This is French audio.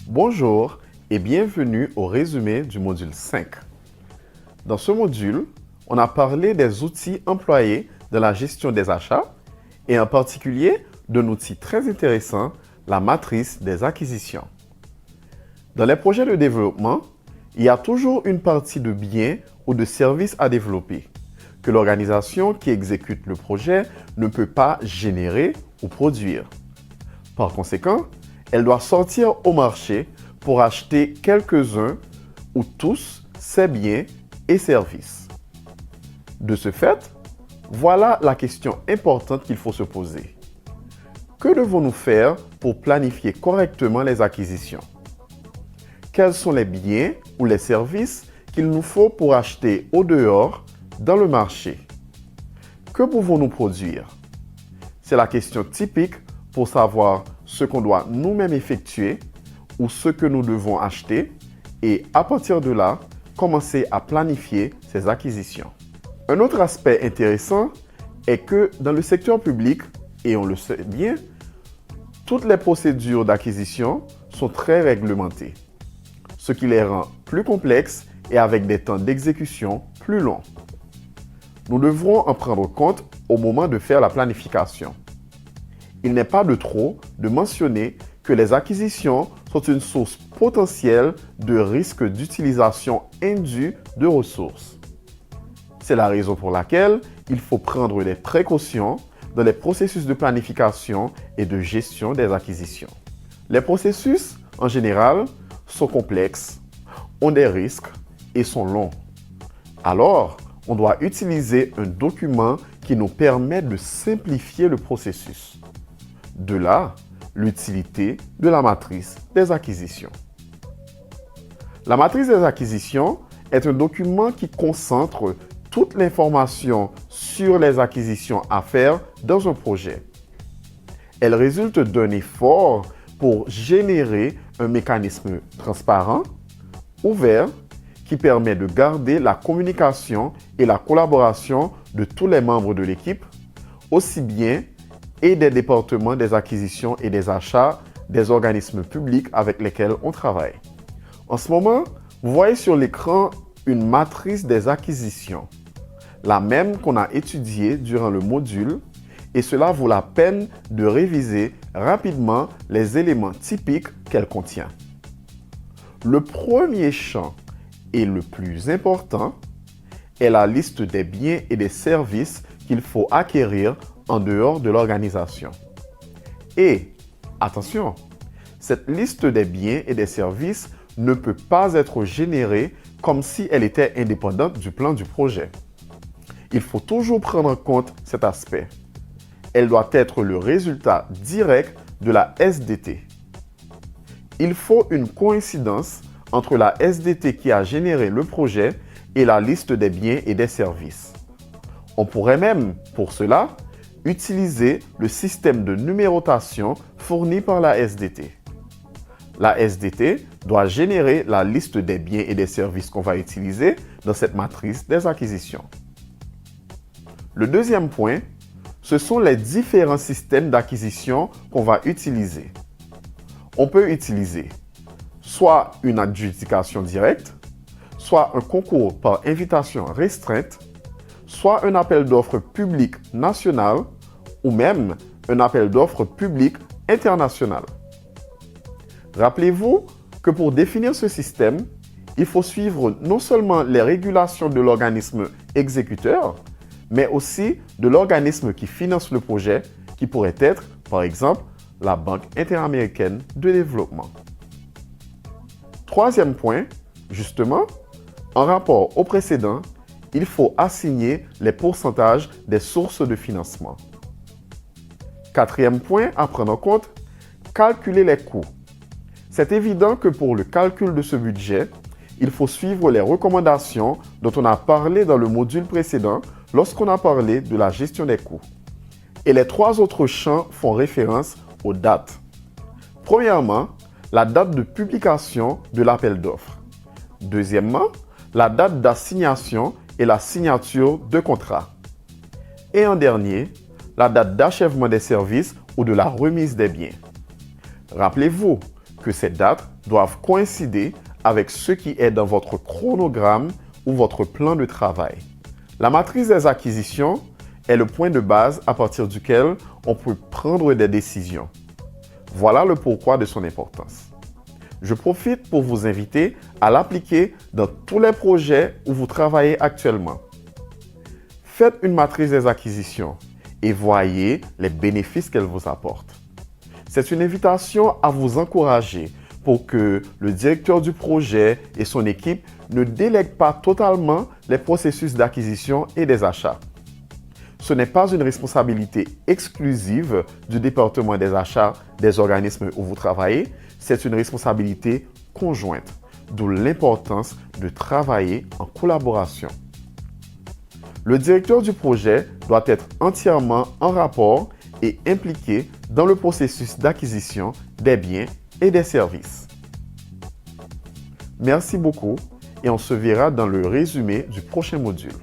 Bonjour et bienvenue au résumé du module 5. Dans ce module, on a parlé des outils employés dans la gestion des achats et en particulier d'un outil très intéressant, la matrice des acquisitions. Dans les projets de développement, il y a toujours une partie de biens ou de services à développer que l'organisation qui exécute le projet ne peut pas générer ou produire. Par conséquent, elle doit sortir au marché pour acheter quelques-uns ou tous ces biens et services. De ce fait, voilà la question importante qu'il faut se poser. Que devons-nous faire pour planifier correctement les acquisitions? Quels sont les biens ou les services qu'il nous faut pour acheter au dehors, dans le marché? Que pouvons-nous produire? C'est la question typique pour savoir ce qu'on doit nous-mêmes effectuer ou ce que nous devons acheter et à partir de là, commencer à planifier ces acquisitions. Un autre aspect intéressant est que dans le secteur public, et on le sait bien, toutes les procédures d'acquisition sont très réglementées, ce qui les rend plus complexes et avec des temps d'exécution plus longs. Nous devrons en prendre compte au moment de faire la planification. Il n'est pas de trop de mentionner que les acquisitions sont une source potentielle de risque d'utilisation indue de ressources. C'est la raison pour laquelle il faut prendre des précautions dans les processus de planification et de gestion des acquisitions. Les processus, en général, sont complexes, ont des risques et sont longs. Alors, on doit utiliser un document qui nous permet de simplifier le processus. De là, l'utilité de la matrice des acquisitions. La matrice des acquisitions est un document qui concentre toute l'information sur les acquisitions à faire dans un projet. Elle résulte d'un effort pour générer un mécanisme transparent, ouvert, qui permet de garder la communication et la collaboration de tous les membres de l'équipe, aussi bien et des départements des acquisitions et des achats des organismes publics avec lesquels on travaille. En ce moment, vous voyez sur l'écran une matrice des acquisitions, la même qu'on a étudiée durant le module, et cela vaut la peine de réviser rapidement les éléments typiques qu'elle contient. Le premier champ et le plus important est la liste des biens et des services qu'il faut acquérir en dehors de l'organisation. Et, attention, cette liste des biens et des services ne peut pas être générée comme si elle était indépendante du plan du projet. Il faut toujours prendre en compte cet aspect. Elle doit être le résultat direct de la SDT. Il faut une coïncidence entre la SDT qui a généré le projet et la liste des biens et des services. On pourrait même, pour cela, utiliser le système de numérotation fourni par la SDT. La SDT doit générer la liste des biens et des services qu'on va utiliser dans cette matrice des acquisitions. Le deuxième point, ce sont les différents systèmes d'acquisition qu'on va utiliser. On peut utiliser soit une adjudication directe, soit un concours par invitation restreinte, soit un appel d'offres public national ou même un appel d'offres public international. Rappelez-vous que pour définir ce système, il faut suivre non seulement les régulations de l'organisme exécuteur, mais aussi de l'organisme qui finance le projet, qui pourrait être, par exemple, la Banque interaméricaine de développement. Troisième point, justement, en rapport au précédent, il faut assigner les pourcentages des sources de financement. Quatrième point à prendre en compte, calculer les coûts. C'est évident que pour le calcul de ce budget, il faut suivre les recommandations dont on a parlé dans le module précédent lorsqu'on a parlé de la gestion des coûts. Et les trois autres champs font référence aux dates. Premièrement, la date de publication de l'appel d'offres. Deuxièmement, la date d'assignation et la signature de contrat. Et en dernier, la date d'achèvement des services ou de la remise des biens. Rappelez-vous que ces dates doivent coïncider avec ce qui est dans votre chronogramme ou votre plan de travail. La matrice des acquisitions est le point de base à partir duquel on peut prendre des décisions. Voilà le pourquoi de son importance. Je profite pour vous inviter à l'appliquer dans tous les projets où vous travaillez actuellement. Faites une matrice des acquisitions et voyez les bénéfices qu'elle vous apporte. C'est une invitation à vous encourager pour que le directeur du projet et son équipe ne délèguent pas totalement les processus d'acquisition et des achats. Ce n'est pas une responsabilité exclusive du département des achats des organismes où vous travaillez, c'est une responsabilité conjointe, d'où l'importance de travailler en collaboration. Le directeur du projet doit être entièrement en rapport et impliqué dans le processus d'acquisition des biens et des services. Merci beaucoup et on se verra dans le résumé du prochain module.